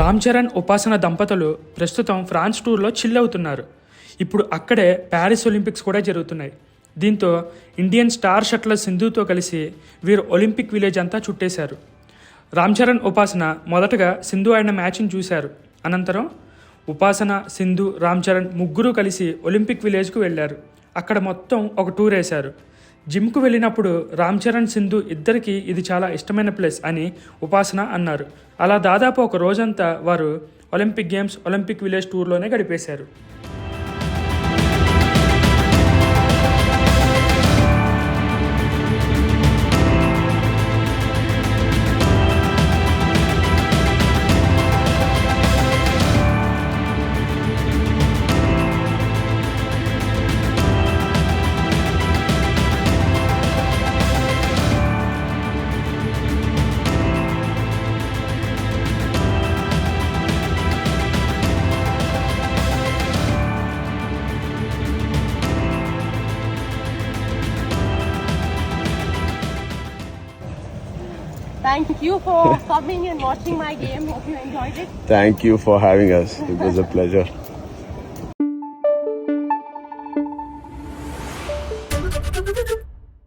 రామ్ చరణ్ ఉపాసన దంపతులు ప్రస్తుతం ఫ్రాన్స్ టూర్లో చిల్ అవుతున్నారు. ఇప్పుడు అక్కడే ప్యారిస్ ఒలింపిక్స్ కూడా జరుగుతున్నాయి. దీంతో ఇండియన్ స్టార్ షట్లర్ సింధుతో కలిసి వీరు ఒలింపిక్ విలేజ్ అంతా చుట్టేశారు. రామ్ చరణ్ ఉపాసన మొదటగా సింధు ఆడిన మ్యాచ్ని చూశారు. అనంతరం ఉపాసన, సింధు, రామ్ చరణ్ ముగ్గురు కలిసి ఒలింపిక్ విలేజ్కు వెళ్ళారు. అక్కడ మొత్తం ఒక టూర్ వేశారు. జిమ్కు వెళ్ళినప్పుడు రామ్ చరణ్, సింధు ఇద్దరికీ ఇది చాలా ఇష్టమైన ప్లేస్ అని ఉపాసన అన్నారు. అలా దాదాపు ఒక రోజంతా వారు ఒలింపిక్ గేమ్స్, ఒలింపిక్ విలేజ్ టూర్లోనే గడిపేశారు. Thank you for coming and watching my game. Hope you enjoyed it. Thank you for having us. It was a pleasure.